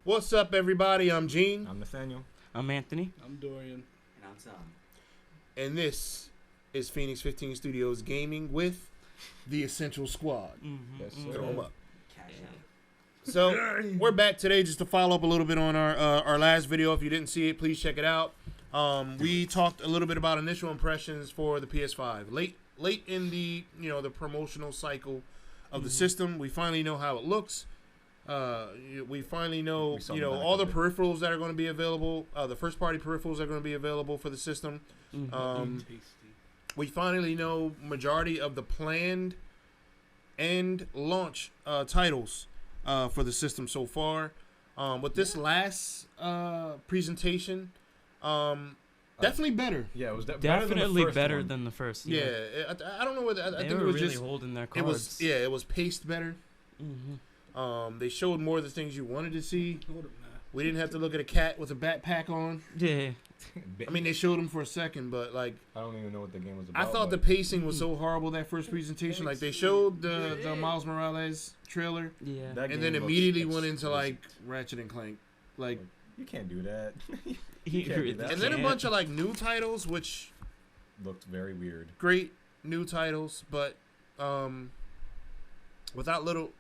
What's up, everybody? I'm Gene. I'm Nathaniel. I'm Anthony. I'm Dorian. And I'm Tom. And this is Phoenix 15 Studios Gaming with the Essential Squad. Yes, sir. Throw 'em up. Cash out. So, we're back today just to follow up a little bit on our last video. If you didn't see it, please check it out. We talked a little bit about initial impressions for the PS5. Late in the the promotional cycle of the system, we finally know how it looks. We finally know all the peripherals that are going to be available. The first party peripherals are going to be available for the system. We finally know majority of the planned and launch titles for the system so far. With this last presentation, definitely better. Yeah, it was Definitely better than the first. Yeah, I don't know what I they think were it was really just holding their cards. it was paced better. They showed more of the things you wanted to see. We didn't have to look at a cat with a backpack on. Yeah. I mean, they showed him for a second, but like I don't even know what the game was about. I thought the pacing was so horrible that first presentation. Like they showed the Miles Morales trailer, Yeah. That and game then looks immediately went into exquisite. like Ratchet and Clank, like, You can't do that. He can't do that. and then a bunch of like new titles, which Looked very weird. great new titles, but without little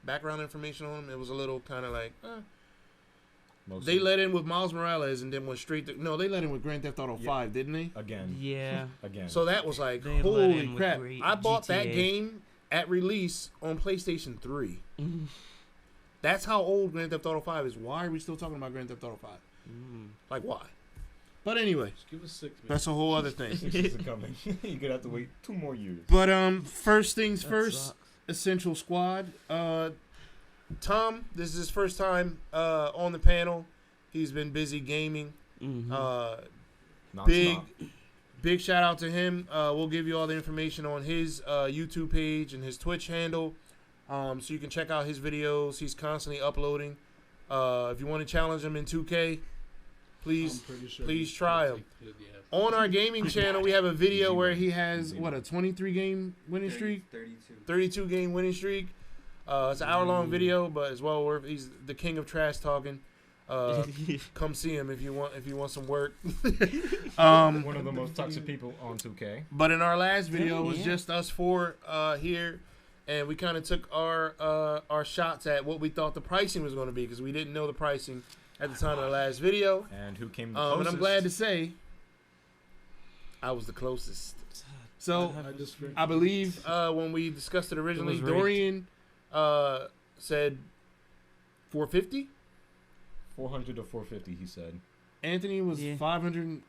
background information on them, it was a little kind of like. They let in with Miles Morales and then went straight to... No, they let in with Grand Theft Auto 5, didn't they? Again. Yeah. Again. So that was like, They let holy in with crap. great I bought that GTA. game at release on PlayStation 3. That's how old Grand Theft Auto 5 is. Why are we still talking about Grand Theft Auto 5? Like, why? But anyway, Just give us 6 minutes. that's a whole other thing. Six isn't coming. You're gonna have to wait 2 more years. But first things That first, sucks. Essential Squad. Tom, this is his first time on the panel. He's been busy gaming. Non-stop. Big shout out to him. We'll give you all the information on his YouTube page and his Twitch handle, so you can check out his videos. He's constantly uploading. If you want to challenge him in 2K, please try him. Yeah. On our gaming channel, we have a video where he has a 23 game winning streak, 32 game winning streak. It's an hour-long video, but it's well worth. He's the king of trash talking. Come see him if you want some work. One of the most toxic people on 2K. But in our last video, it was just us four here, and we kind of took our shots at what we thought the pricing was going to be because we didn't know the pricing at the time of the last video. And who came the closest? And I'm glad to say I was the closest. So I believe when we discussed it originally, It was rigged. Dorian said 450. 400 to 450, he said. Anthony was $587.87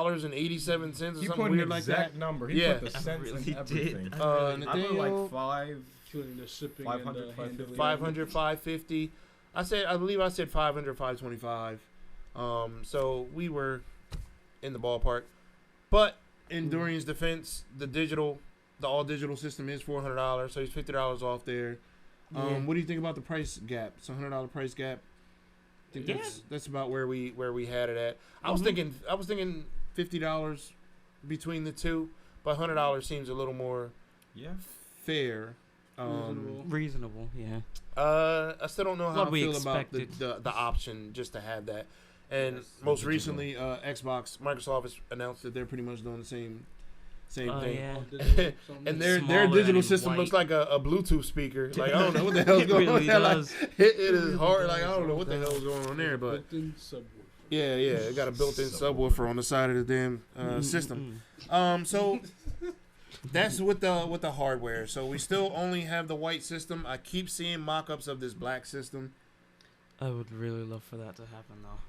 or He something put an weird like that. exact number. He Yeah. put the cents really and did. everything. I I put Nathaniel, like 5. Including the shipping 500, and handling. 500, 550. I believe I said 500, 525. So we were in the ballpark. But in Dorian's defense, the all digital system is $400, so he's $50 off there. What do you think about the price gap? It's a $100 price gap. I think that's about where we had it at. I was thinking $50 between the two, but $100 seems a little more fair. Reasonable, yeah. I still don't know how What I we feel about expected. the option just to have that. And Yes, most recently, Microsoft has announced that they're pretty much doing the same thing. Yeah. And their Smaller digital and system white. looks like a Bluetooth speaker. Like, I don't know what the hell's It going really on. does. It is hard. Like, I don't know what the hell's going on there, but Built-in subwoofer. yeah, it got a built-in subwoofer on the side of the damn system. So that's with the hardware. So we still only have the white system. I keep seeing mock-ups of this black system. I would really love for that to happen, though.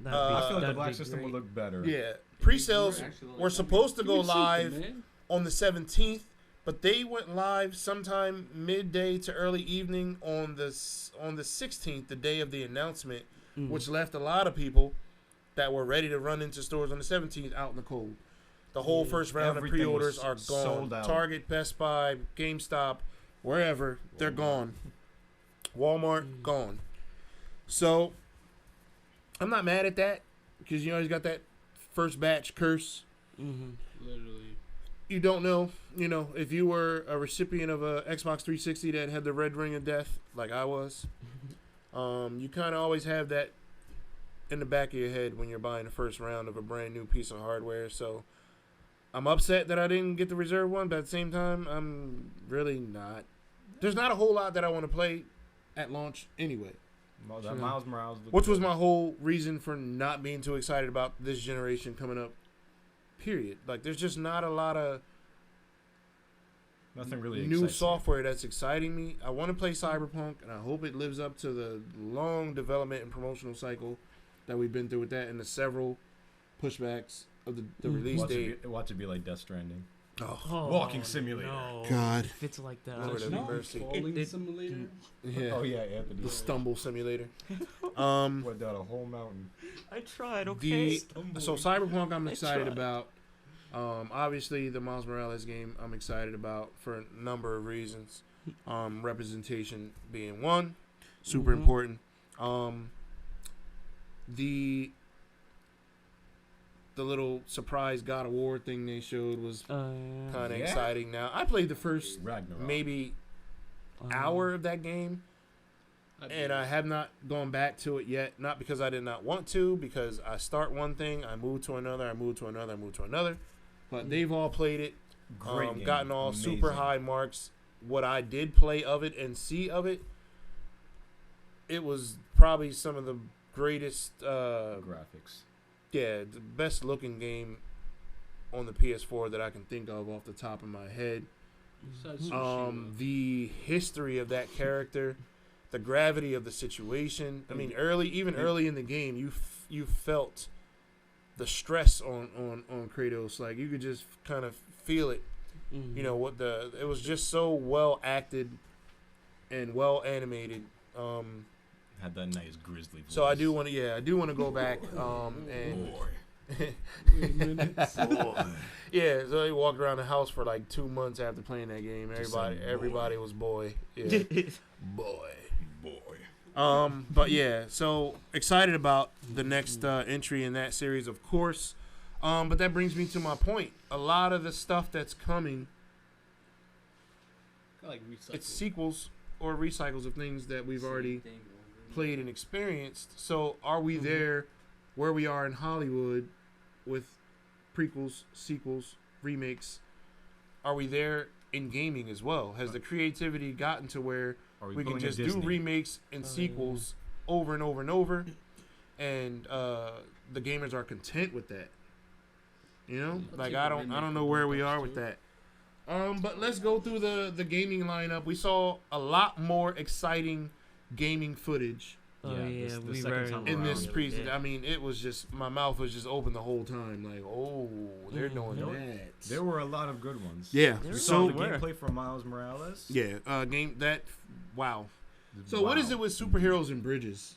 I feel like the that'd black be system great. would look better. Yeah, pre-sales were supposed to go live Man. on the 17th, but they went live sometime midday to early evening on the 16th, the day of the announcement, which left a lot of people that were ready to run into stores on the 17th out in the cold. The whole first round Everything of pre-orders was are gone. sold out. Target, Best Buy, GameStop, wherever, they're gone. Walmart, gone. So I'm not mad at that because you always got that first batch curse. Literally. You don't know, if you were a recipient of a Xbox 360 that had the red ring of death, like I was, You kind of always have that in the back of your head when you're buying the first round of a brand new piece of hardware. So I'm upset that I didn't get the reserve one, but at the same time, I'm really not. There's not a whole lot that I want to play at launch anyway. That Miles Morales. Which was my whole reason for not being too excited about this generation coming up. Period. Like, there's just not a lot of nothing really new excites software that's exciting me. I want to play Cyberpunk, and I hope it lives up to the long development and promotional cycle that we've been through with that and the several pushbacks of the release date. Watch it be like Death Stranding. Oh, Walking simulator. No. God. If it's like that, Lord have No, mercy. falling simulator. yeah. Oh yeah, Anthony. The stumble simulator. Went down a whole mountain. I tried. Okay. So Cyberpunk, I'm excited about. Obviously, the Miles Morales game, I'm excited about for a number of reasons. Representation being one, super important. The little surprise God of War thing they showed was kind of exciting. Now, I played the first Ragnarok. maybe hour of that game, and I have not gone back to it yet. Not because I did not want to, because I start one thing, I move to another, I move to another, I move to another. But they've all played it, Great game. gotten all Amazing. super high marks. What I did play of it and see of it, it was probably some of the greatest graphics. yeah, the best looking game on the PS4 that I can think of off the top of my head. The history of that character, the gravity of the situation. I mean, early in the game, you felt the stress on Kratos. Like, you could just kind of feel it. You know it was just so well acted and well animated. Had that nice grizzly voice. So I do want to go back and yeah, so they walked around the house for like 2 months after playing that game. Everybody was boy. Yeah. boy. But yeah, so excited about the next entry in that series, of course. But that brings me to my point. A lot of the stuff that's coming, Like it's sequels or recycles of things that we've already played and experienced. So are we there where we are in Hollywood with prequels, sequels, remakes? Are we there in gaming as well? Has the creativity gotten to where we can just do remakes and sequels over and over and over, and the gamers are content with that? You know, like I don't know where we are with that. But let's go through the gaming lineup. We saw a lot more exciting gaming footage we were in this presentation. I mean, it was just, my mouth was just open the whole time. Like, oh, they're doing that. There were a lot of good ones. Yeah. We saw the gameplay for Miles Morales. Yeah. Wow. So what is it with superheroes and bridges?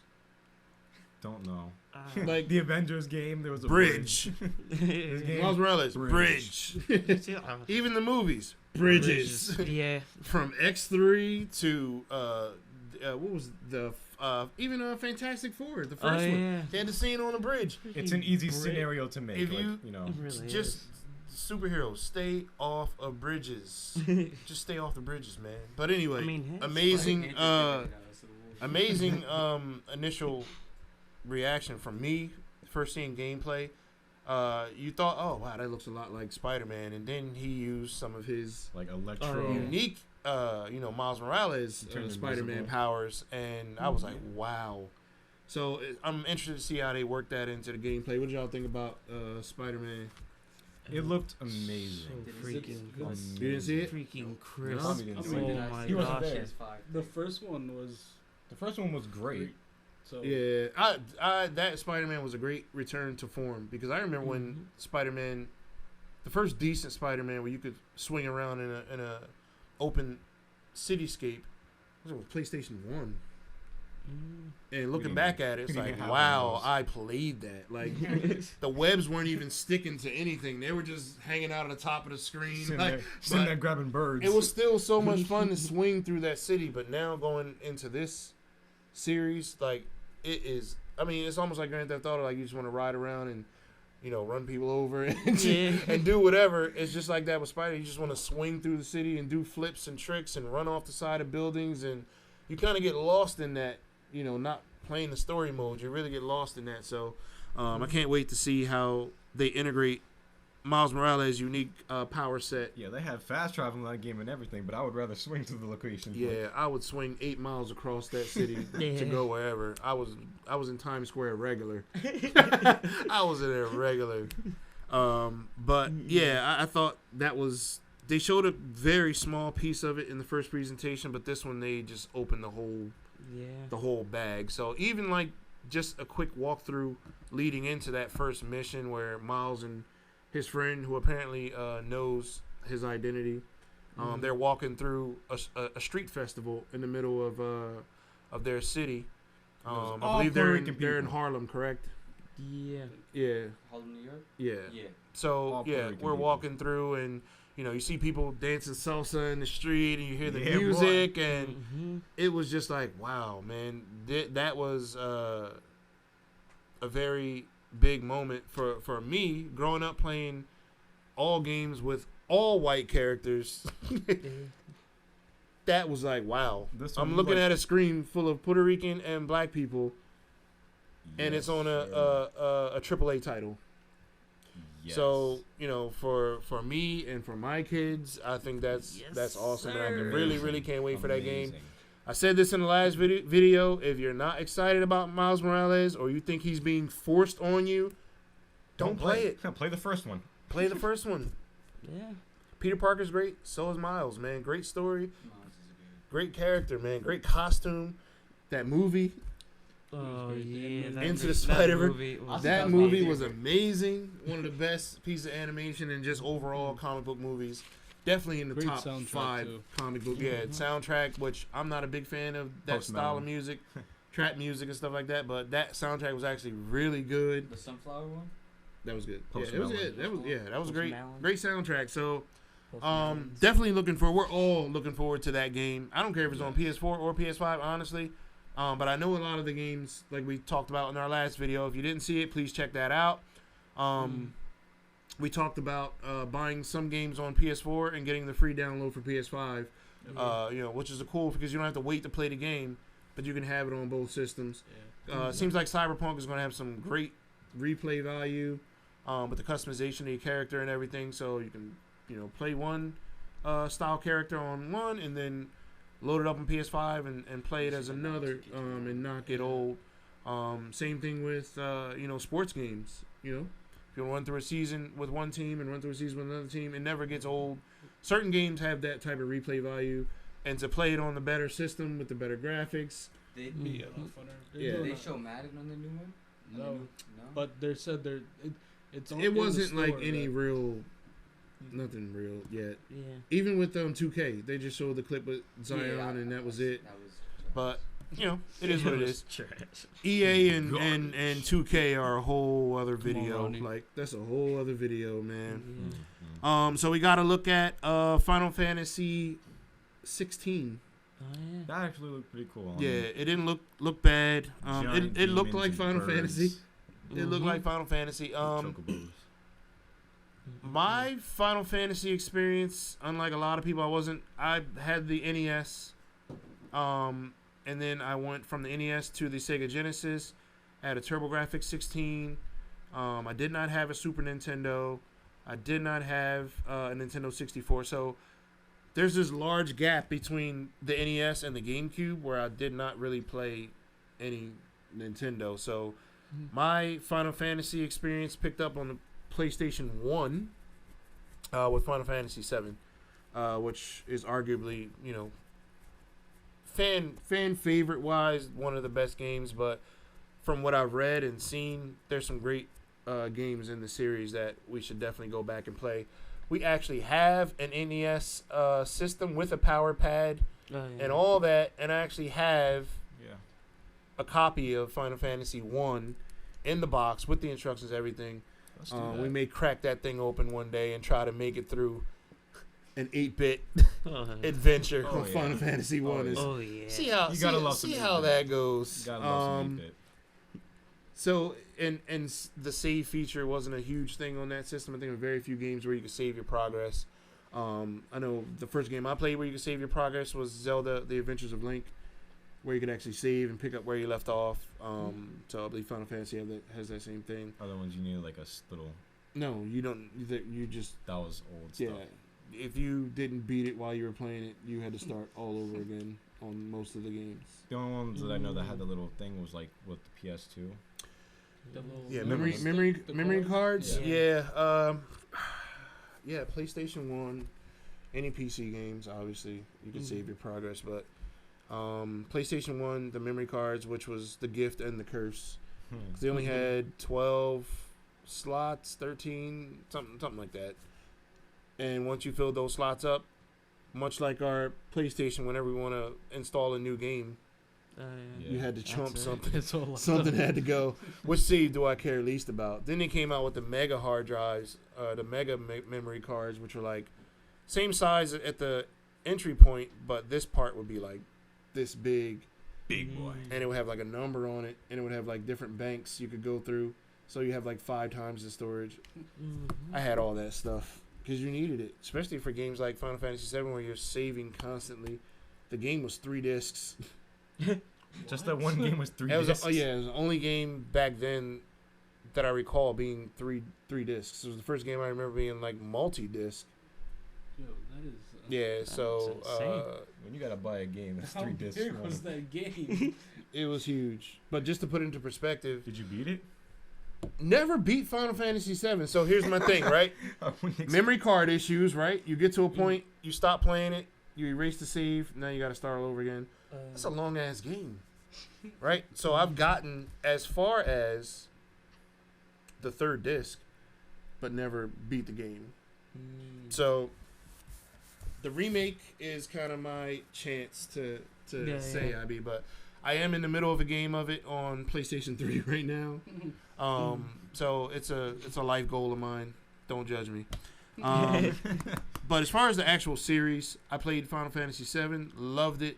Don't know. Like the Avengers game, there was a bridge. Miles Morales, bridge. Even the movies, bridges. Yeah. From X3 to what was the even Fantastic Four, the first one. Yeah. They had the scene on the bridge. It's an easy scenario to make. If you you know, really just superheroes, stay off of bridges. Just stay off the bridges, man. But anyway, amazing initial reaction from me first seeing gameplay. You thought, oh wow, that looks a lot like Spider-Man, and then he used some of his like electro unique Miles Morales Spider-Man powers, and I was like, wow. So I'm interested to see how they work that into the gameplay. What did y'all think about Spider-Man? It looked amazing. So freaking amazing. You didn't see it? freaking crisp. No? Oh my He wasn't gosh. there. The first one was great. So Yeah, I that Spider-Man was a great return to form, because I remember when Spider-Man, the first decent Spider-Man where you could swing around in a open cityscape, was with PlayStation 1. And looking back at it, it's like, wow, I played that. Like, the webs weren't even sticking to anything; they were just hanging out at the top of the screen, sitting there grabbing birds. It was still so much fun to swing through that city. But now going into this series, like, it is. I mean, it's almost like Grand Theft Auto. Like, you just want to ride around and, run people over and do whatever. It's just like that with Spider. You just want to swing through the city and do flips and tricks and run off the side of buildings, and you kind of get lost in that not playing the story mode. You really get lost in that. So I can't wait to see how they integrate Miles Morales' unique power set. Yeah, they have fast travel in that game and everything, but I would rather swing to the location. Yeah, I would swing 8 miles across that city to go wherever. I was in Times Square regular. I was in there regular. But yeah, I thought that was. They showed a very small piece of it in the first presentation, but this one they just opened the whole bag. So even like just a quick walkthrough leading into that first mission where Miles and his friend, who apparently knows his identity, they're walking through a street festival in the middle of their city. I believe they're in Harlem, correct? Yeah. Yeah. Harlem, New York? Yeah. So we're walking through, and you see people dancing salsa in the street, and you hear the music, and it was just like, wow, man, that was a very big moment for me growing up playing all games with all white characters. That was like, wow. I'm looking at a screen full of Puerto Rican and black people, and it's on a AAA title. Yes. So for me and for my kids, I think that's awesome. And I really can't wait for that game. I said this in the last video. If you're not excited about Miles Morales or you think he's being forced on you, don't play it. Play the first one. Play the first one. Yeah. Peter Parker's great. So is Miles, man. Great story. Great character, man. Great costume. That movie. Oh, yeah. Into the Spider-Verse. That movie was amazing. One of the best pieces of animation and just overall comic book movies. Definitely in the top 5 comic book. Yeah, soundtrack, which I'm not a big fan of that style of music, trap music and stuff like that, but that soundtrack was actually really good. The Sunflower one? That was good. Yeah, it was good. That was great. Great soundtrack. So definitely we're all looking forward to that game. I don't care if it's on PS4 or PS5, honestly. But I know a lot of the games, like we talked about in our last video. If you didn't see it, please check that out. We talked about buying some games on PS4 and getting the free download for PS5, which is cool because you don't have to wait to play the game, but you can have it on both systems. Seems like Cyberpunk is going to have some great replay value with the customization of your character and everything. So you can, play one style character on one and then load it up on PS5 and play it as another and not get old. Same thing with, sports games, If you run through a season with one team and run through a season with another team, it never gets old. Certain games have that type of replay value, and to play it on the better system with the better graphics, Did they show Madden on the new one? No. But they said it's on. It wasn't like any real, nothing real yet. Yeah. Even with 2K, they just showed the clip with Zion, and that was it. But it is what it is. EA and 2K are a whole other video. Like that's a whole other video, man. Yeah. So we got to look at Final Fantasy 16. Oh, yeah. That actually looked pretty cool. Yeah, it didn't look bad. It looked like Final Fantasy. It looked like Final Fantasy. My Final Fantasy experience, unlike a lot of people, I had the NES. And then I went from the NES to the Sega Genesis. I had a TurboGrafx 16. I did not have a Super Nintendo. I did not have a Nintendo 64. So there's this large gap between the NES and the GameCube where I did not really play any Nintendo. So my Final Fantasy experience picked up on the PlayStation 1 with Final Fantasy 7, which is arguably, fan favorite wise, one of the best games, but from what I've read and seen, there's some great games in the series that we should definitely go back and play. We actually have an NES system with a power pad and all that, and I actually have a copy of Final Fantasy 1 in the box with the instructions, everything. We may crack that thing open one day and try to make it through an 8-bit adventure on Final Fantasy 1. See how that goes. So and the save feature wasn't a huge thing on that system. I think there were very few games where you could save your progress. I know the first game I played where you could save your progress was Zelda: The Adventures of Link, where you could actually save and pick up where you left off. So I believe Final Fantasy has that same thing. Other ones you need like a little. No, you don't. You just that was old yeah. stuff. If you didn't beat it while you were playing it, you had to start all over again on most of the games. The only ones that I know that had the little thing was like with the PS2. Yeah, memory cards. Yeah. Yeah, PlayStation 1, any PC games, obviously you can save your progress, but PlayStation 1, the memory cards, which was the gift and the curse. 'Cause they only had 12 slots, 13, something like that. And once you fill those slots up, much like our PlayStation, whenever we want to install a new game, you had to chump something. Something had to go. Which save do I care least about? Then they came out with the mega hard drives, the mega memory cards, which were like same size at the entry point, but this part would be like this big. Big boy. And it would have like a number on it, and it would have like different banks you could go through. So you have like 5 times the storage. I had all that stuff because you needed it, especially for games like Final Fantasy VII where you're saving constantly. The game was 3 discs. Just that one game was 3 discs. It was the only game back then that I recall being three discs. It was the first game I remember being like multi-disc. Yo, that is. Yeah, so when you gotta buy a game, it's How 3 discs. big was that game? it was huge. But just to put it into perspective, did you beat it? Never beat Final Fantasy VII. So here's my thing, right? Memory card issues, right? You get to a point, you stop playing it, you erase the save, now you got to start all over again. That's a long ass game, right? So I've gotten as far as the 3rd disc, but never beat the game. So the remake is kind of my chance to say I beat, but I am in the middle of a game of it on PlayStation 3 right now. So it's a life goal of mine. Don't judge me. But as far as the actual series, I played Final Fantasy VII, loved it,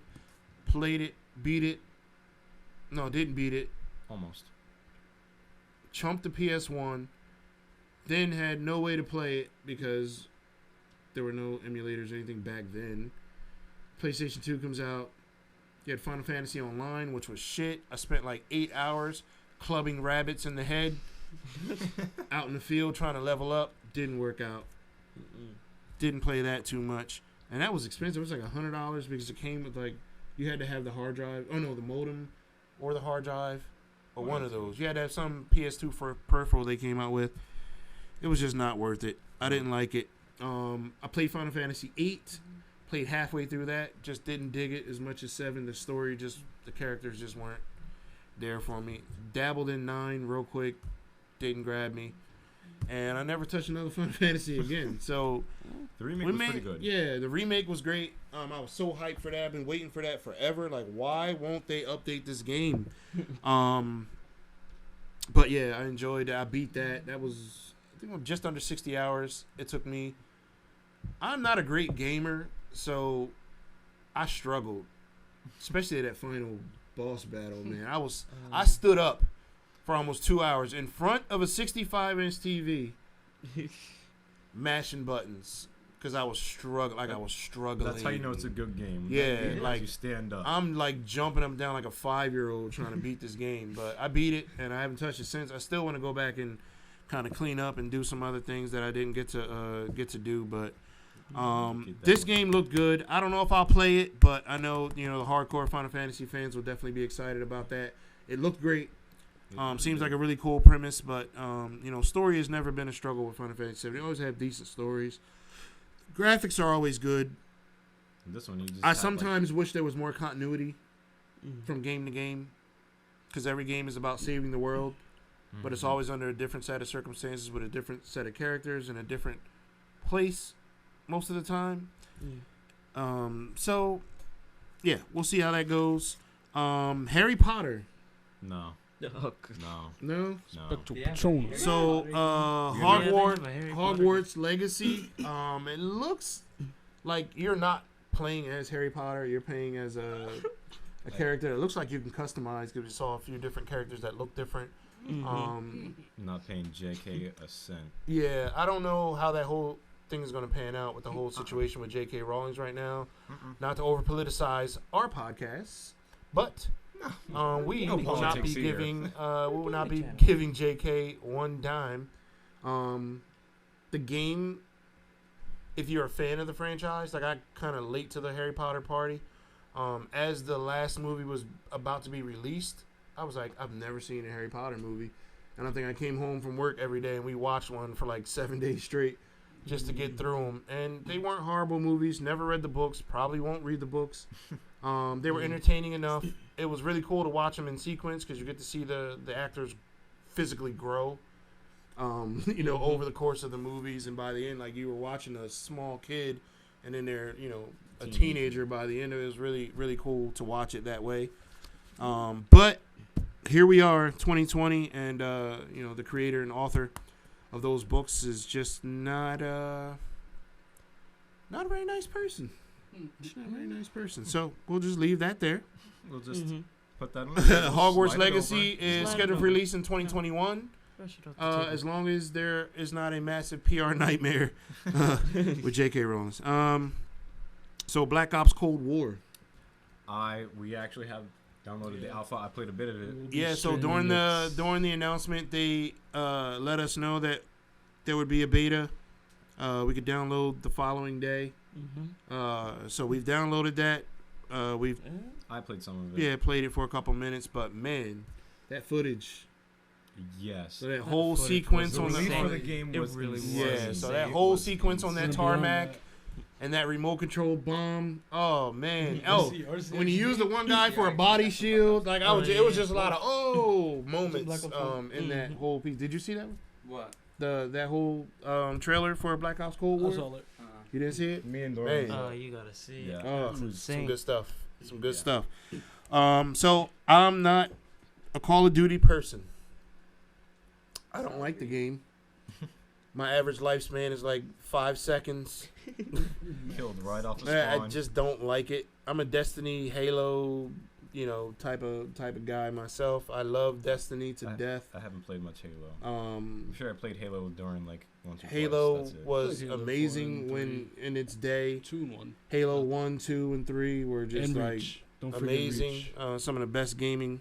played it, beat it. No, didn't beat it. Almost. Chumped the PS1, then had no way to play it because there were no emulators or anything back then. PlayStation 2 comes out. You had Final Fantasy Online, which was shit. I spent like 8 hours clubbing rabbits in the head out in the field trying to level up. Didn't work out. Didn't play that too much. And that was expensive. It was like $100 because it came with like, you had to have the hard drive. Oh no, the modem or the hard drive or one of those. You had to have some PS2 for peripheral they came out with. It was just not worth it. I didn't like it. I played Final Fantasy 8. Played halfway through that. Just didn't dig it as much as 7. The story the characters just weren't there for me. Dabbled in 9 real quick. Didn't grab me. And I never touched another Final Fantasy again. So the remake was pretty good. Yeah, the remake was great. I was so hyped for that. I've been waiting for that forever. Like, why won't they update this game? But yeah, I enjoyed it. I beat that. That was, I think, just under 60 hours. It took me. I'm not a great gamer, so I struggled, especially at that final boss battle. Man, I stood up for almost 2 hours in front of a 65-inch TV, mashing buttons because I was struggling. That's how you know it's a good game. Yeah, like you stand up. I'm like jumping up and down like a 5-year-old trying to beat this game, but I beat it and I haven't touched it since. I still want to go back and kind of clean up and do some other things that I didn't get to do, but. This game looked good. I don't know if I'll play it, but I know the hardcore Final Fantasy fans will definitely be excited about that. It looked great. Seems like a really cool premise, but story has never been a struggle with Final Fantasy 7. They always have decent stories. Graphics are always good. This one, I sometimes wish there was more continuity from game to game, because every game is about saving the world, but it's always under a different set of circumstances with a different set of characters and a different place. Most of the time. So yeah, we'll see how that goes. Harry Potter. No. No. Patronus. So Hogwarts Legacy. It looks like you're not playing as Harry Potter. You're playing as a character. It looks like you can customize because we saw a few different characters that look different. Not paying JK a cent. Yeah, I don't know how that whole thing is going to pan out with the whole situation with J.K. Rowling right now. Not to over politicize our podcasts, But we No will not be politics here. giving we will not be Channel. giving JK one dime. The game, if you're a fan of the franchise, like I kind of late to the Harry Potter party. As the last movie was about to be released, I was like, I've never seen a Harry Potter movie. And I think I came home from work every day and we watched one for like 7 days straight just to get through them. And they weren't horrible movies. Never read the books. Probably won't read the books. They were entertaining enough. It was really cool to watch them in sequence because you get to see the actors physically grow, over the course of the movies. And by the end, like you were watching a small kid and then they're, a teenager by the end of it. It was really, really cool to watch it that way. But here we are, 2020, and the creator and author of those books is just not a very nice person. Just not a very nice person. So we'll just leave that there. We'll just put that on. Hogwarts Slide it Legacy over. is Slide scheduled it for over. release in 2021. As long as there is not a massive PR nightmare with J.K. Rowling. So Black Ops Cold War. We actually have downloaded the alpha. I played a bit of it. Yeah, so during the announcement, they let us know that there would be a beta. We could download the following day. So we've downloaded that. I played some of it. Played it for a couple minutes, but man, that footage. Yes. So that whole sequence The on release the for the game was yeah. So insane. that It whole was sequence on that insane. tarmac and that remote control bomb. Oh man. When you use the one guy for a body shield, like it was just a lot of moments in that whole piece. Did you see that one? What? That whole trailer for Black Ops Cold War? I saw it. You didn't see it? Me and Man. Dorian. Oh, you gotta see it. Yeah. It's Some insane. good stuff. Some good stuff. So I'm not a Call of Duty person. I don't like the game. My average lifespan is like 5 seconds. Killed right off the spawn. I just don't like it. I'm a Destiny, Halo, type of guy myself. I love Destiny to death. I haven't played much Halo. I'm Um, sure I played Halo during like once or Halo twice. That's it. was Played Halo amazing 4 and when in its day. 2 and 1. Halo 1, 2, and 3 were just And like Reach. Don't forget amazing. Reach. Some of the best gaming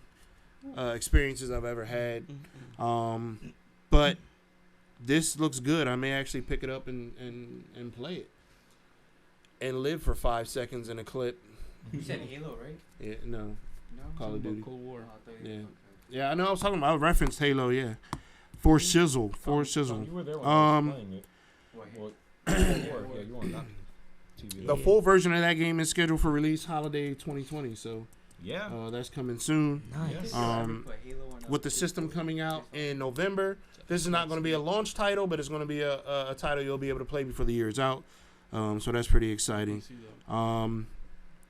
experiences I've ever had. But this looks good. I may actually pick it up and play it. And live for 5 seconds in a clip. You said Halo, right? Yeah, no. No. Call of Duty. Cold War. Oh, I thought you- Yeah. okay. Yeah, I know I was talking about, I referenced Halo, yeah. For Shizzle. For Shizzle. You were there when I was playing it. What, Well, Halo? yeah, you weren't on TV. The full version of that game is scheduled for release holiday 2020, so Yeah. that's coming soon. Nice. Put Halo on With the system coming out in November, this is not going to be a launch title, but it's going to be a title you'll be able to play before the year is out. So that's pretty exciting. See that.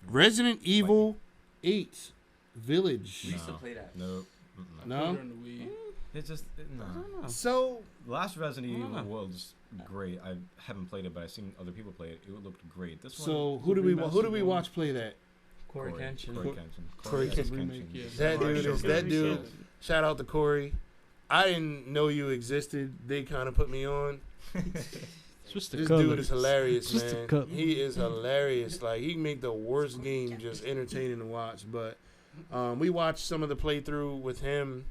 Resident Evil 8 Village. We used to play that. No. I No? played it on the Wii. It's just no. I don't know. So The last Resident I don't Evil know. was great. I haven't played it, but I've seen other people play it. It looked great. This one. so who do we watch play that? Corey Kenshin. Corey Corey Kenshin. Kenshin. Remake, yeah. That dude is that dude. So- Shout out to Corey. I didn't know you existed. They kind of put me on. It's just the This colors. dude is hilarious, Just the man. colors. He is hilarious. Like he can make the worst game just entertaining to watch. But we watched some of the playthrough with him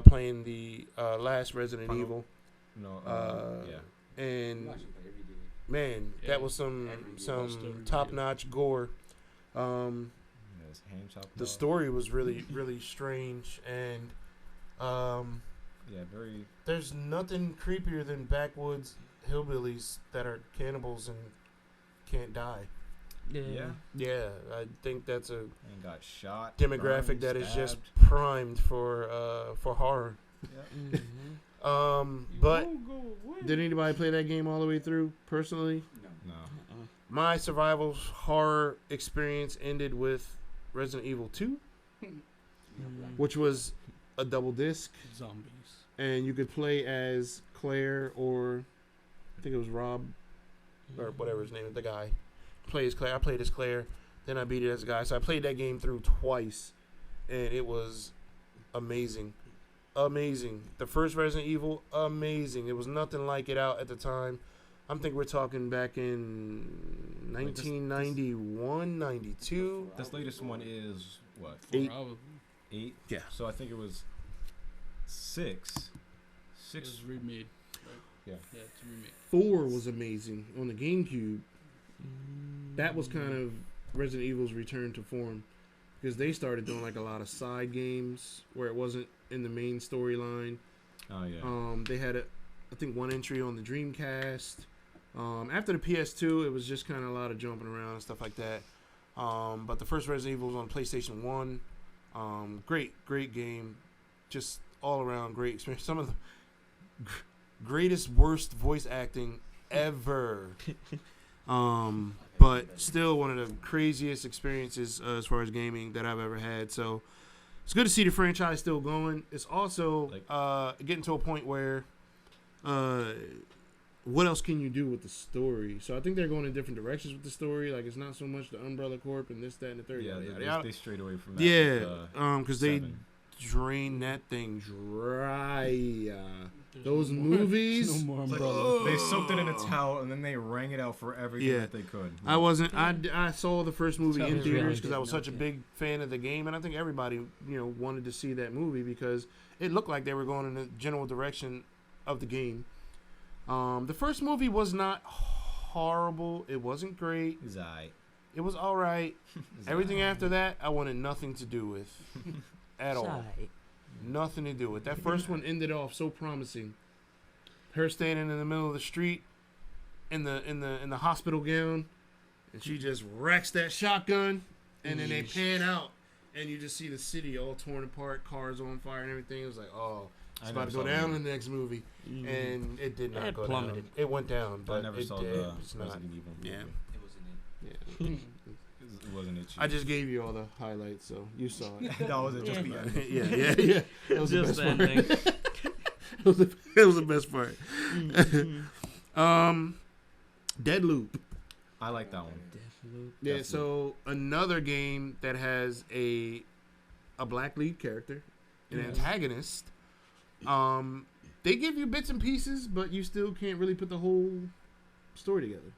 playing the last Resident Final- Evil, No. Yeah. and Watch it play every day. man, Yeah. that was some top-notch gore. Yeah, his hand chopped The off. story was really really strange, and Yeah, very. there's nothing creepier than backwoods hillbillies that are cannibals and can't die. Yeah. Yeah, I think that's a And got shot. demographic burned, that is just stabbed. primed for horror. Yeah. But did anybody play that game all the way through personally? No. No. My survival horror experience ended with Resident Evil 2, which was a double disc, Zombies. and you could play as Claire or I think it was Rob or whatever his name is, the guy. Play as Claire. I played as Claire. Then I beat it as a guy. So I played that game through twice, and it was amazing. Amazing. The first Resident Evil, amazing. It was nothing like it out at the time. I'm thinking we're talking back in 1991, 92. This latest one is what? 8. 8. Yeah. So I think it was 6. It was remade. Right? Yeah. Yeah, it's a remake. 4 was amazing on the GameCube. That was kind of Resident Evil's return to form because they started doing like a lot of side games where it wasn't in the main storyline. Oh yeah. They had I think one entry on the Dreamcast. After the PS2, it was just kind of a lot of jumping around and stuff like that. But the first Resident Evil was on PlayStation 1. Great game. Just all around great experience. Some of the greatest, worst voice acting ever. But still one of the craziest experiences as far as gaming that I've ever had. So it's good to see the franchise still going. It's also getting to a point where what else can you do with the story? So I think they're going in different directions with the story. Like it's not so much the Umbrella Corp and this, that, and the third. Yeah, they strayed away from that. Yeah, because they 7. drain that thing dry. Those movies. No more Umbrella. They soaked it in a towel and then they wrang it out for everything that they could. I wasn't. I saw the first movie in Television theaters because I didn't was such a know, big fan of the game, and I think everybody wanted to see that movie because it looked like they were going in the general direction of the game. The first movie was not horrible. It wasn't great. It was all right. Everything after that, I wanted nothing to do with at all. Nothing to do with that first one. Ended off so promising. Her standing in the middle of the street in the hospital gown, and she just wrecks that shotgun, and then they pan out, and you just see the city all torn apart, cars on fire and everything. It was like, oh, it's about to go down in the next movie, and it did not go down. It went down, but I never saw the Resident Evil movie. Yeah. It wasn't it. Yeah. It wasn't it. I just gave you all the highlights, so you saw it. That wasn't just the end. yeah. That was Just the best part. ending. That was the best part. Deadloop. I like that one. Yeah, so another game that has a black lead character, an antagonist. They give you bits and pieces, but you still can't really put the whole story together.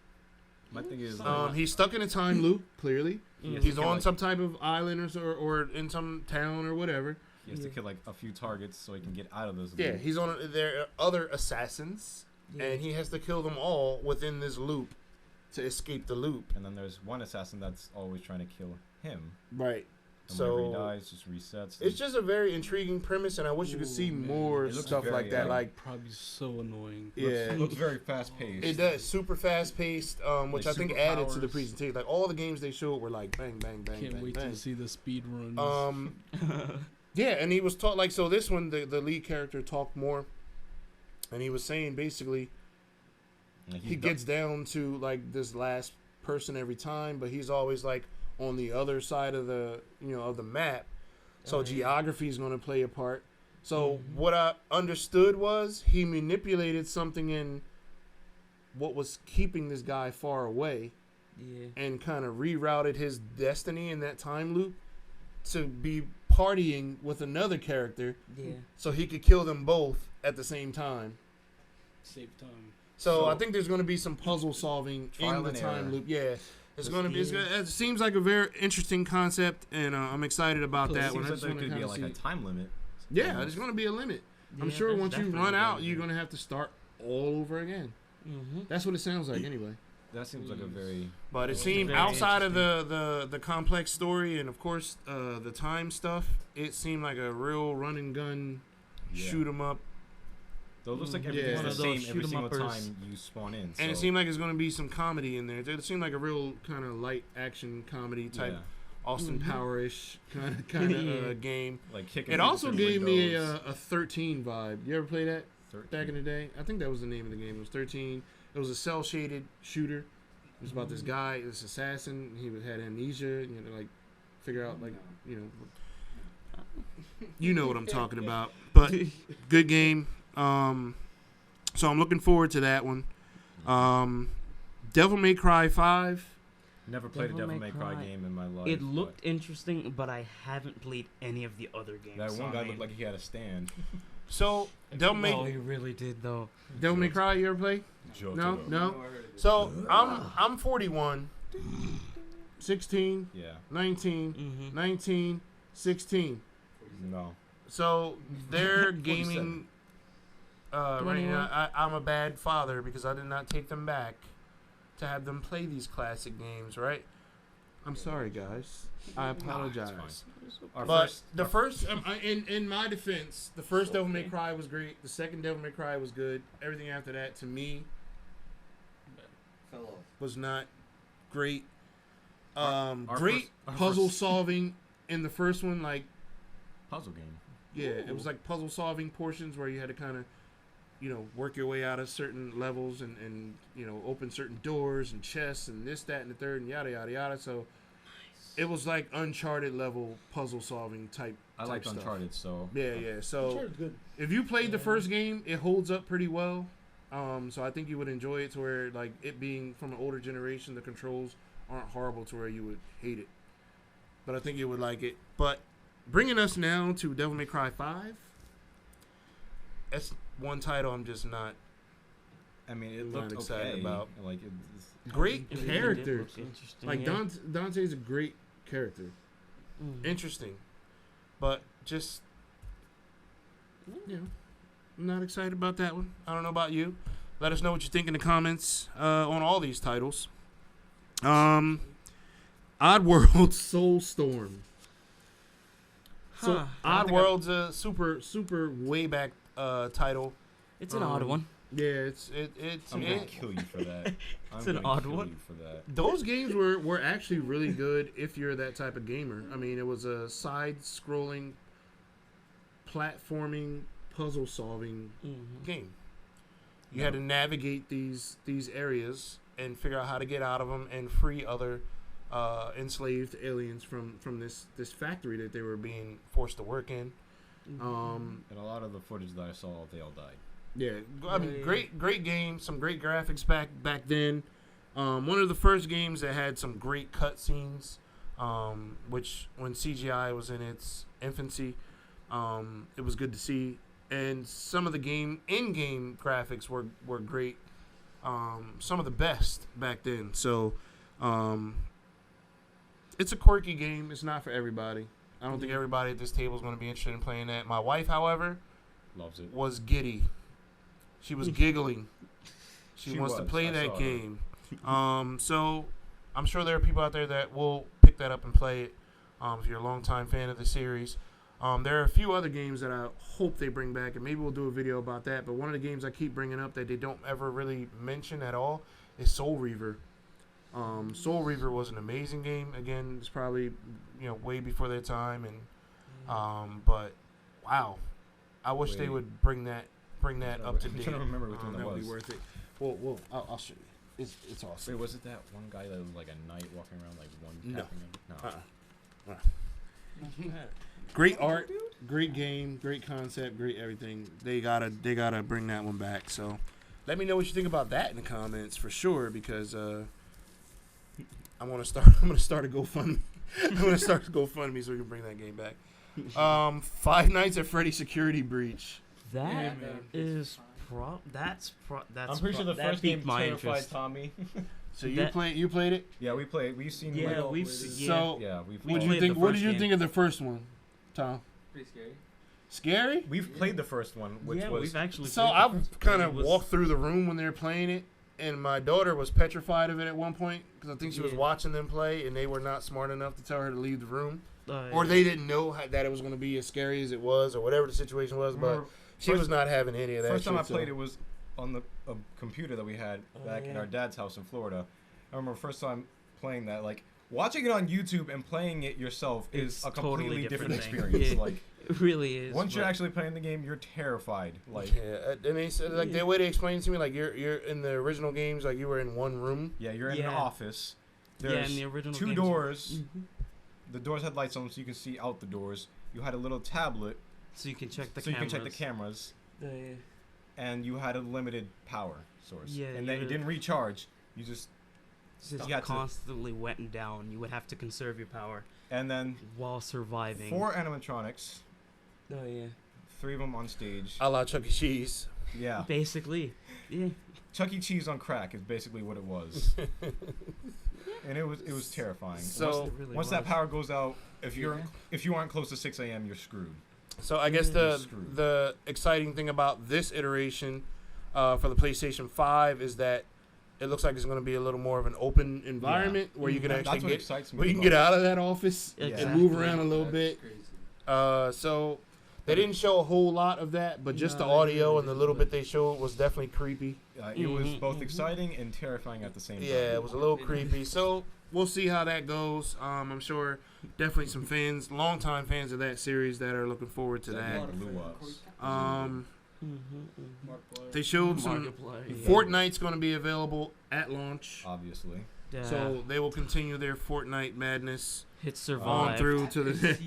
My thing is, He's stuck in a time loop. Clearly, He he's has to on kill, some type of island or in some town or whatever. he has to kill like a few targets so he can get out of those. Yeah, loops. he's on. There are other assassins, and he has to kill them all within this loop to escape the loop. And then there's one assassin that's always trying to kill him. Right. And So whenever he dies, just resets. it's just a very intriguing premise, and I wish you could see more It looks stuff very, like that. Like, Probably so annoying. yeah, It looks very fast paced. it does super fast paced, which Like I think added to the superpowers. presentation. Like all the games they showed were like bang, bang, bang, Can't bang, wait bang. to see the speed runs. Yeah, and he was taught like so. This one, the lead character talked more, and he was saying basically Like, he gets down to like this last person every time, but he's always like on the other side of the of the map. So geography is going to play a part. So what I understood was he manipulated something in what was keeping this guy far away, and kind of rerouted his destiny in that time loop to be partying with another character, so he could kill them both at the same time. Save time. So I think there's going to be some puzzle solving in Trial the and time error. loop. Yeah. It's going to be. It seems like a very interesting concept, and I'm excited about that It one. seems I like just there want to could be kind of like see. a time limit. Yeah, there's going to be a limit. I'm sure there's once you definitely run out, gonna be. you're going to have to start all over again. That's what it sounds like, anyway. That seems like a very. But it It's seemed very outside of the complex story and of course the time stuff, it seemed like a real run and gun shoot 'em up. Though it looks like Yeah. everything's One the of those same every single shoot-'em-uppers. time you spawn in. And it so- seemed like it's going to be some comedy in there. It seemed like a real kind of light action comedy type Yeah. Austin Power-ish kind of game. Like kicking. It people also through gave me windows. a 13 vibe. You ever play that 13. back in the day? I think that was the name of the game. It was 13. It was a cell-shaded shooter. It was about this guy, this assassin. He had amnesia. Like figure out you know what I'm talking about. But good game. So I'm looking forward to that one. Devil May Cry 5. Never played a Devil Devil May May Cry Cry. game in my life. It looked interesting, but I haven't played any of the other games. That so one guy I mean, looked like he had a stand. So Devil No, May he really did though. Devil May Cry, you ever play? Jotaro. No, no. So I'm 41, 16, Yeah. 19, Mm-hmm. 19, 16. No. so they're gaming. Right 21. now, I'm a bad father because I did not take them back to have them play these classic games. Right. I'm sorry, guys. I apologize. But the first, in my defense, the first Devil May Cry was great. The second Devil May Cry was good. Everything after that, to me, Fell off. was not great. Our Great first- puzzle solving in the first one, like Puzzle game. yeah, it was like puzzle solving portions where you had to kind of, work your way out of certain levels and open certain doors and chests and this, that, and the third and yada yada yada. So it was like Uncharted level puzzle solving type. I liked stuff. Uncharted, so Yeah. So Uncharted's good. if you played the first game, it holds up pretty well. So I think you would enjoy it to where, like, it being from an older generation, the controls aren't horrible to where you would hate it. But I think you would like it. But bringing us now to Devil May Cry 5, that's one title I'm just not. I mean, it I'm looked not excited okay. about. Like it's Great It really did character. look interesting, Like yeah. Dante's a great character. Mhm. Interesting. But just, I'm not excited about that one. I don't know about you. Let us know what you think in the comments on all these titles. Oddworld Soulstorm. So Huh. Oddworld's a super way back title. It's an odd one. Yeah, it's I'm gonna kill you for that. It's an odd one. You for that. those games were actually really good if you're that type of gamer. I mean, it was a side-scrolling, platforming, puzzle-solving Mm-hmm. game. You had to navigate these areas and figure out how to get out of them and free other enslaved aliens from this factory that they were being forced to work in. And a lot of the footage that I saw, they all died. Yeah, I mean, Yeah. great game, some great graphics back then. One of the first games that had some great cutscenes, which when CGI was in its infancy, it was good to see. And some of the in-game graphics were great. Some of the best back then. So, it's a quirky game. It's not for everybody. I don't think everybody at this table is going to be interested in playing that. My wife, however, Loves it. was giddy. She was giggling. She wants to was. play I that saw her. game. So I'm sure there are people out there that will pick that up and play it. If you're a longtime fan of the series. There are a few other games that I hope they bring back, and maybe we'll do a video about that. But one of the games I keep bringing up that they don't ever really mention at all is Soul Reaver. Soul Reaver was an amazing game. Again, it's probably way before their time, and but wow, I wish they Wait. would bring that up to I'm date. trying to remember which one that That would was. be worth it. Well, I'll show you. It's awesome. Wait, was it that one guy that was like a knight walking around, like one No. tapping him? No. Great art, great game, great concept, great everything. They gotta bring that one back. So, let me know what you think about that in the comments for sure, because I'm gonna start a GoFundMe. I'm gonna start a GoFundMe so we can bring that game back. Five Nights at Freddy's Security Breach. That Yeah, is that's I'm pretty sure the that first piqued game my terrified interest. Tommy. So you That- played it. Yeah, we played. We've seen. Yeah, like, we've So Yeah, we've what played did you the think? What first did you game. think of the first one, Tom? Pretty scary. Scary? We've played the first one, which yeah, was we've actually. So played the I first kind one. of It was- walked through the room when they were playing it, and my daughter was petrified of it at one point because I think she was Yeah. watching them play, and they were not smart enough to tell her to leave the room, or yeah. they didn't know that it was going to be as scary as it was, or whatever the situation was. But Remember, she was not having any of that. first time I shit, so- played it was on the computer that we had Oh, back in yeah. our dad's house in Florida. I remember first time playing that. Like watching it on YouTube and playing it yourself is It's a completely totally different different thing. experience. Yeah. Like It really is. once you're but- actually playing the game, you're terrified. Like Yeah, and they said like the way they explained it to me, like you're in the original games, like you were in one room. yeah, you're in an Yeah. office. Yeah, There's in the original two games- doors. Mhm. The doors had lights on, so you can see out the doors. You had a little tablet, So you can check the so cameras. you can check the cameras, Yeah. and you had a limited power source. Yeah, and then you it didn't recharge. You just It's just You had to- constantly wetting down. You would have to conserve your power and then while surviving. 4 animatronics, Oh yeah. 3 of them on stage. A la Chuck E. Cheese. Yeah. Basically, yeah. Chuck E. Cheese on crack is basically what it was. And it was terrifying. So once that power goes out, if you aren't close to 6 a.m., you're screwed. So I guess the exciting thing about this iteration for the PlayStation 5 is that it looks like it's going to be a little more of an open environment where you can actually get out of that office and move around a little bit. So they didn't show a whole lot of that, but just the audio and the little bit they showed was definitely creepy. It was both exciting and terrifying at the same time. Yeah, it was a little creepy. So we'll see how that goes. I'm sure definitely some fans, longtime fans of that series that are looking forward to that. They showed some. Fortnite's going to be available at launch. Obviously. Yeah. So they will continue their Fortnite madness. It survived. On through to the.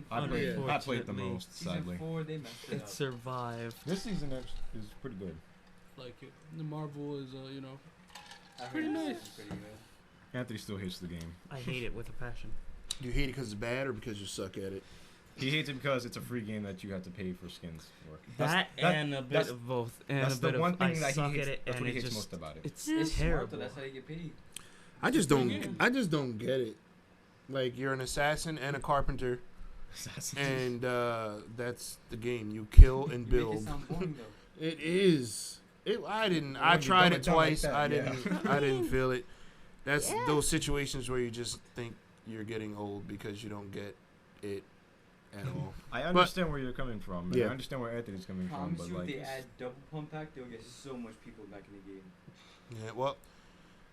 I played the most, sadly. It survived. This season is pretty good. Like the Marvel is, pretty nice. Anthony still hates the game. I hate it with a passion. Do you hate it because it's bad or because you suck at it? He hates it because it's a free game that you have to pay for skins for. And a bit of both. And that's a bit the one of thing that suck he hates, at it, that's and what he it hates just most about it. it's terrible. That's how you get paid. I just don't get it. Like, you're an assassin and a carpenter, and that's the game. You kill and build. Make it sound boring, though. It is. I tried it twice. I didn't feel it. That's those situations where you just think you're getting old because you don't get it at all. I understand where you're coming from. I understand where Anthony's coming from. But you, like, if they add double pump pack, they'll get so much people back in the game. Yeah, well,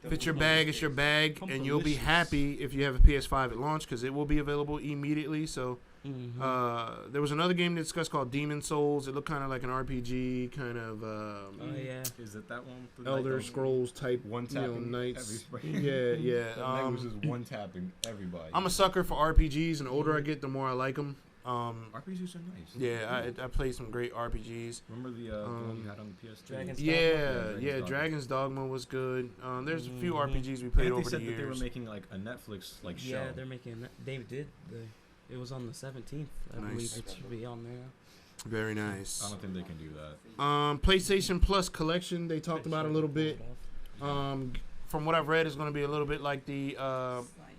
if it's your bag, it's your bag, and you'll be happy if you have a PS5 at launch because it will be available immediately. So there was another game they discussed called Demon Souls. It looked kind of like an RPG, kind of is it that one? Elder Scrolls type, one tapping knights. Everybody. Yeah. That was just one tapping everybody. I'm a sucker for RPGs, and the older I get, the more I like them. RPGs are nice. Yeah, I played some great RPGs. Remember the one you had on the PS3? Dragon's Dogma was good. There's a few RPGs we played over the said years. That they were making like a Netflix show. Yeah, they're making. They did. It was on the 17th. I believe it should be on there. Very nice. I don't think they can do that. PlayStation Plus collection. They talked about a little bit. From what I've read, it's going to be a little bit like the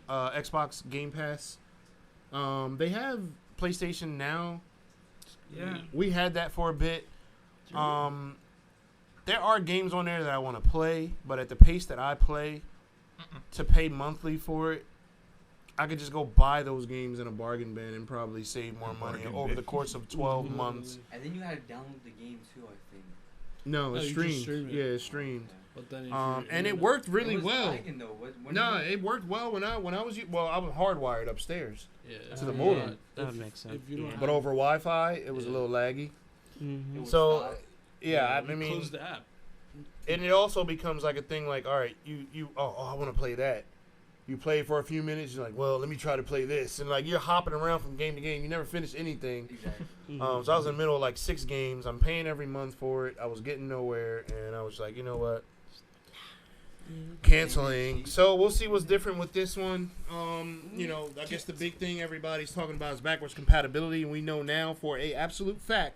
Xbox Game Pass. They have PlayStation Now. Yeah, we had that for a bit. There are games on there that I want to play, but at the pace that I play, to pay monthly for it, I could just go buy those games in a bargain bin and probably save more money over the course of 12 months. And then you had to download the game too, I think. No, it's streamed. Yeah, it's streamed. But then and it worked really well. It worked well when I was I was hardwired upstairs to the modem. That makes sense. But over Wi-Fi, it was a little laggy. So, I mean, close the app. And it also becomes like a thing. Like, all right, I want to play that. You play for a few minutes, you're like, well, let me try to play this. And, like, you're hopping around from game to game. You never finish anything. Exactly. So I was in the middle of, like, 6 games. I'm paying every month for it. I was getting nowhere. And I was like, you know what? Canceling. So we'll see what's different with this one. I guess the big thing everybody's talking about is backwards compatibility. And we know now for a absolute fact,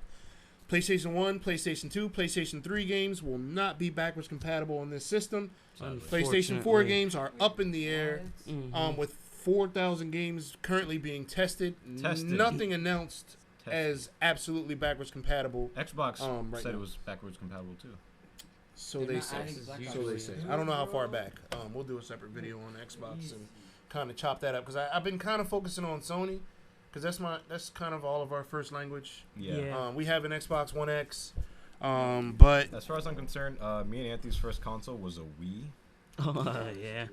PlayStation 1, PlayStation 2, PlayStation 3 games will not be backwards compatible on this system. PlayStation 4 games are up in the air, with 4,000 games currently being tested. Nothing announced as absolutely backwards compatible. Xbox said it was backwards compatible too. So they say. I don't know how far back. We'll do a separate video on Xbox and kind of chop that up because I've been kind of focusing on Sony. Because that's kind of all of our first language. Yeah. We have an Xbox One X, but as far as I'm concerned, me and Anthony's first console was a Wii. Yeah.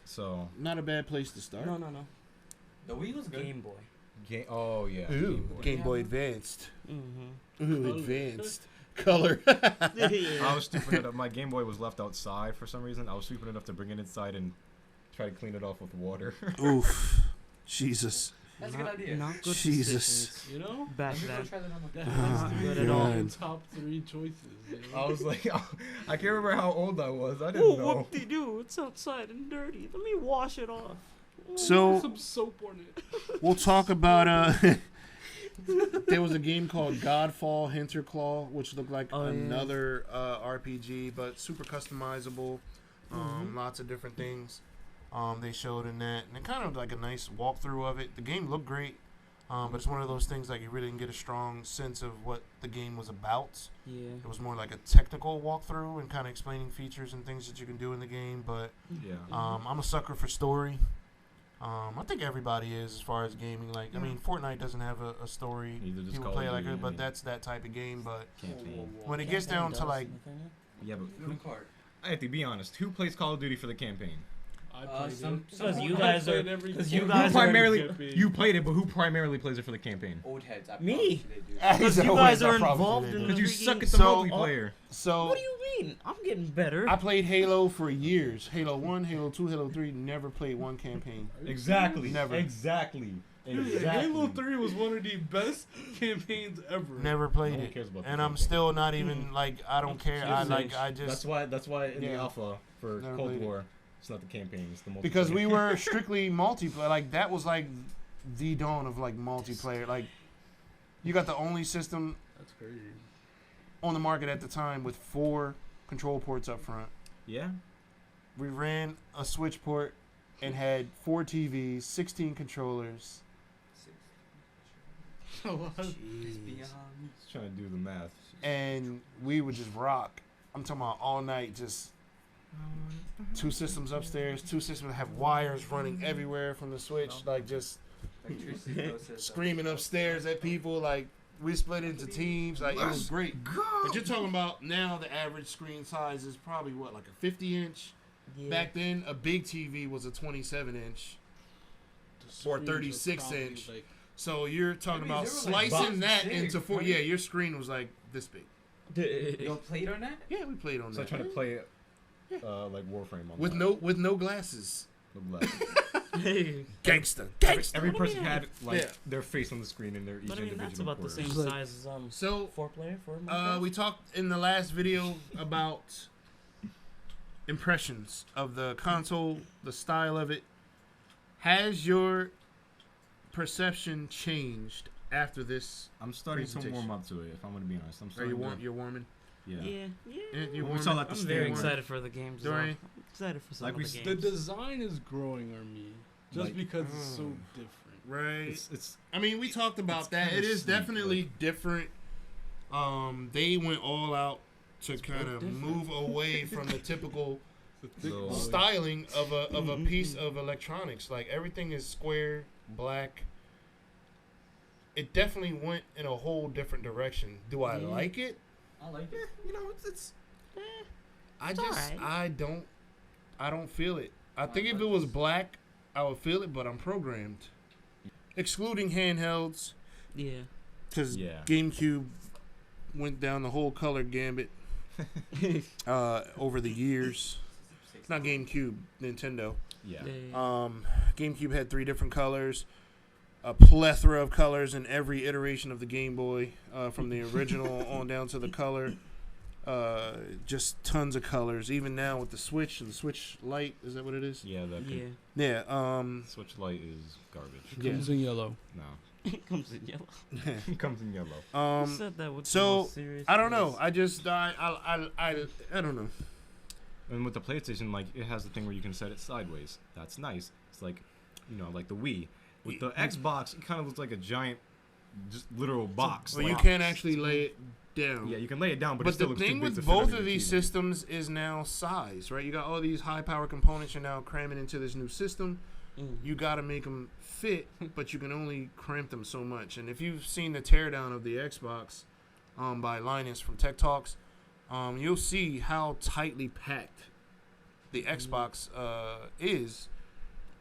So not a bad place to start. No. The Wii was good. Game Boy. Oh yeah. Ooh, Game Boy Advanced. Ooh, advanced color. I was stupid enough. My Game Boy was left outside for some reason. I was stupid enough to bring it inside and try to clean it off with water. Oof, Jesus. That's a good idea. Not good Jesus. decisions. You know? Back then. That has to be good in at all. the top 3 choices. You know? I was like, I can't remember how old I was. I didn't know. Whoop-de-doo, it's outside and dirty. Let me wash it off. So some soap on it. we'll talk about There was a game called Godfall Hinterclaw, which looked like another RPG, but super customizable. Lots of different things they showed in that. And kind of like a nice walkthrough of it. The game looked great, but it's one of those things like you really didn't get a strong sense of what the game was about. Yeah. It was more like a technical walkthrough and kind of explaining features and things that you can do in the game. But I'm a sucker for story. I think everybody is as far as gaming. Like, I mean, Fortnite doesn't have a story. People play like it, but that's that type of game. But when it gets down to like, but I have to be honest. Who plays Call of Duty for the campaign? Because you guys are. Because you guys primarily you played it, but who primarily plays it for the campaign? Old heads. Me. Because you guys are involved in. Because you suck at the multiplayer. So what do you mean? I'm getting better. I played Halo for years. Halo 1, Halo 2, Halo 3. Never played one campaign. Exactly. Never. Exactly. Halo 3 was one of the best campaigns ever. Never played it, and I'm still not even like I don't care. I just that's why in the alpha for Cold War. It's not the campaign, it's the multiplayer. Because we were strictly multiplayer. Like, that was, like, the dawn of, like, multiplayer. Like, you got the only system that's crazy on the market at the time with 4 control ports up front. Yeah. We ran a switch port and had 4 TVs, 16 controllers. Just trying to do the math. And we would just rock. I'm talking about all night, just 2 systems upstairs, 2 systems that have wires running everywhere from the switch, like just screaming upstairs at people. Like, we split into teams. Like, it was great. But you're talking about now the average screen size is probably what, like a 50-inch? Yeah. Back then, a big TV was a 27-inch or 36-inch. Like, so you're talking about slicing that into 4. Yeah, your screen was like this big. You played on that? Yeah, we played on that. So I tried to play it. Like Warframe on with no glasses. No glasses. Gangsta. Every person had their face on the screen in their each individual. That's about quarters. the same size as 4-player. We talked in the last video about impressions of the console, the style of it. Has your perception changed after this? I'm starting to warm up to it. If I'm going to be honest, I'm starting. You're warming. Yeah. I'm very excited for the games. I'm excited for some of the games. The design is growing on me, just because it's so different. Right. It's. I mean, we talked about that. It is definitely different. They went all out to kind of move away from the typical styling of a piece of electronics. Like, everything is square, black. It definitely went in a whole different direction. Do I like it? I like it. You know, it's I don't feel it. I think if it was black, I would feel it, but I'm programmed. Excluding handhelds. Yeah. Because GameCube went down the whole color gambit over the years. It's not GameCube, Nintendo. Yeah. GameCube had 3 different colors. A plethora of colors in every iteration of the Game Boy, from the original on down to the color. Just tons of colors. Even now with the Switch and the Switch Lite, is that what it is? Yeah. Yeah. Switch Lite is garbage. It comes in yellow. No. It comes in yellow. It comes in yellow. Said that with so I don't know. I just I don't know. And with the PlayStation, like, it has the thing where you can set it sideways. That's nice. It's like, like the Wii. With the Xbox, it kind of looks like a giant, just literal box. Well, you can't actually lay it down. Yeah, you can lay it down, but it still the looks too thing big with to fit both on of these TV. systems is now size, right? You got all these high power components you're now cramming into this new system. You got to make them fit, but you can only cramp them so much. And if you've seen the teardown of the Xbox by Linus from Tech Talks, you'll see how tightly packed the Xbox is.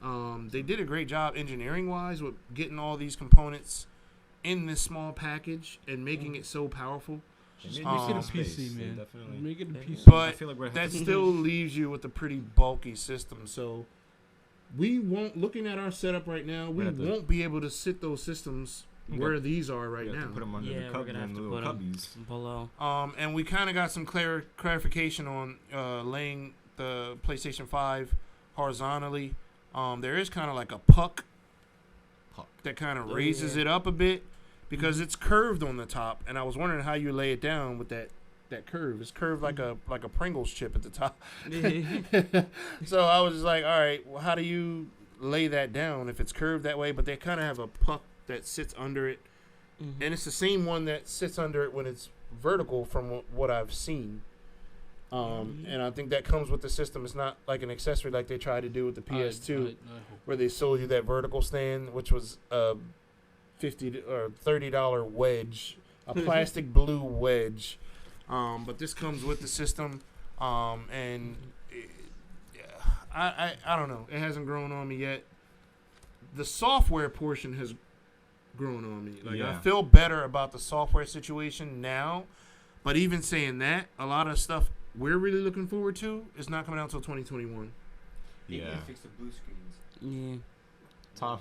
They did a great job engineering-wise with getting all these components in this small package and making it so powerful. Just make it a PC, man. Make it a PC. But I feel like that still leaves you with a pretty bulky system. So we won't, looking at our setup right now, we won't be able to sit those systems where these are right now. To put them under the we're gonna have to put cubbies below. And we kind of got some clarification on laying the PlayStation 5 horizontally. There is kind of like a puck that kind of raises it up a bit. because it's curved on the top, and I was wondering how you lay it down with that curve. It's curved like a Pringles chip at the top. So I was just like, all right, well, how do you lay that down if it's curved that way? But they kind of have a puck that sits under it, and it's the same one that sits under it when it's vertical from what I've seen. And I think that comes with the system. It's not like an accessory like they tried to do with the PS2, where they sold you that vertical stand, which was a $50 or $30 wedge, a plastic blue wedge. But this comes with the system, and I don't know. It hasn't grown on me yet. The software portion has grown on me. Like I feel better about the software situation now. But even saying that, a lot of stuff we're really looking forward to is not coming out until 2021. They need to fix the blue screens. Yeah. Tom,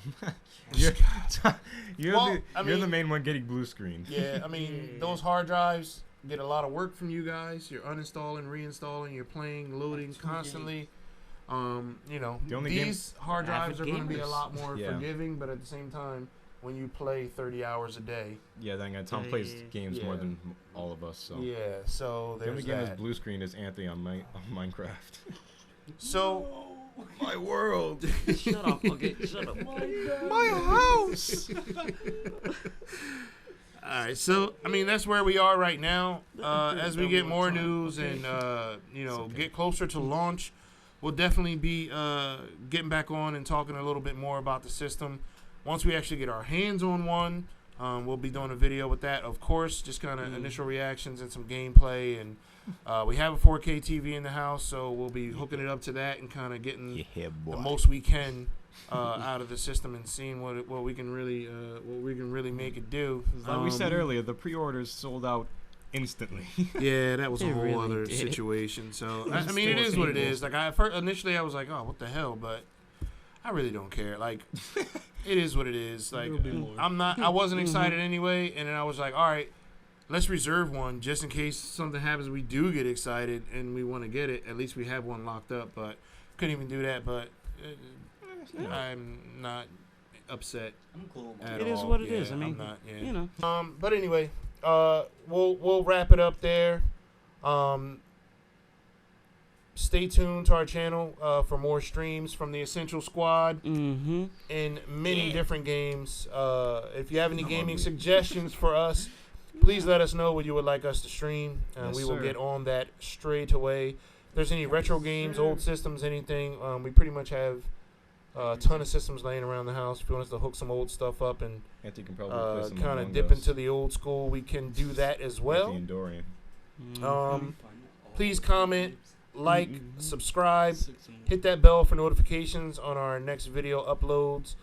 you're the main one getting blue screens. Yeah, I mean, those hard drives get a lot of work from you guys. You're uninstalling, reinstalling, you're playing, loading constantly. These hard drives are going to be a lot more forgiving, but at the same time, when you play 30 hours a day. Yeah, then Tom plays games more than all of us. So yeah, so there's the only game that's blue screen is Anthony on Minecraft. So my world. Shut up, okay? Shut up. My house. All right, so I mean that's where we are right now. As we get more news and get closer to launch, we'll definitely be getting back on and talking a little bit more about the system. Once we actually get our hands on one, we'll be doing a video with that, of course, just kind of initial reactions and some gameplay. And we have a 4K TV in the house, so we'll be hooking it up to that and kind of getting the most we can out of the system and seeing what we can really make it do. Like we said earlier, the pre-orders sold out instantly. Yeah, that was a whole other situation. So I mean, it is what it is. Like initially, I was like, oh, what the hell, but I really don't care. Like, it is what it is. Like, I wasn't excited anyway, and then I was like, all right, let's reserve one just in case something happens. We do get excited and we want to get it. At least we have one locked up, but couldn't even do that. But I'm not upset. I'm cool. It is what it is. I mean, I'm not, But anyway, we'll wrap it up there. Stay tuned to our channel for more streams from the Essential Squad in many different games. If you have any gaming suggestions for us, please let us know what you would like us to stream. We will get on that straight away. If there's any retro games, old systems, anything, we pretty much have a ton of systems laying around the house. If you want us to hook some old stuff up and kind of dip into the old school, we can do that as well. Please comment, like, subscribe, hit that bell for notifications on our next video uploads.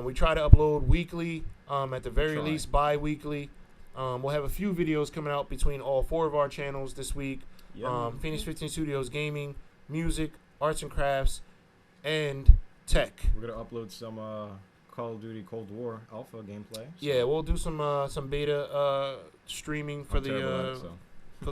We try to upload weekly, at the very least bi-weekly. We'll have a few videos coming out between all 4 of our channels this week. Phoenix 15 Studios Gaming, Music, Arts and Crafts, and Tech. We're going to upload some Call of Duty Cold War alpha gameplay. So. Yeah, we'll do some beta streaming for the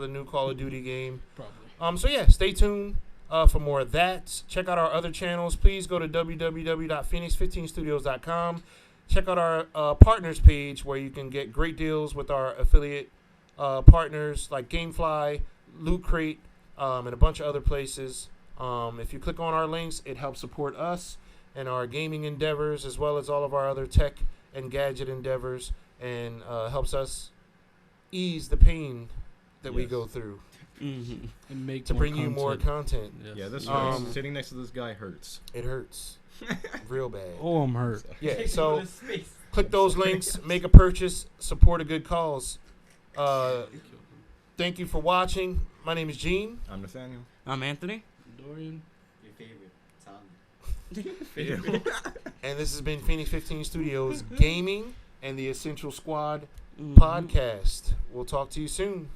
new Call of Duty game. Probably. So yeah, stay tuned for more of that. Check out our other channels. Please go to www.phoenix15studios.com. Check out our partners page where you can get great deals with our affiliate partners like Gamefly, Loot Crate, and a bunch of other places. If you click on our links, it helps support us and our gaming endeavors as well as all of our other tech and gadget endeavors, and helps us ease the pain that we go through. And make to bring you more content. Yeah, this sitting next to this guy hurts. It hurts. Real bad. Oh, I'm hurt. Yeah, so click those links, make a purchase, support a good cause. Thank you for watching. My name is Gene. I'm Nathaniel. I'm Anthony. Dorian. Your favorite, Tom. And this has been Phoenix 15 Studios Gaming and the Essential Squad podcast. We'll talk to you soon.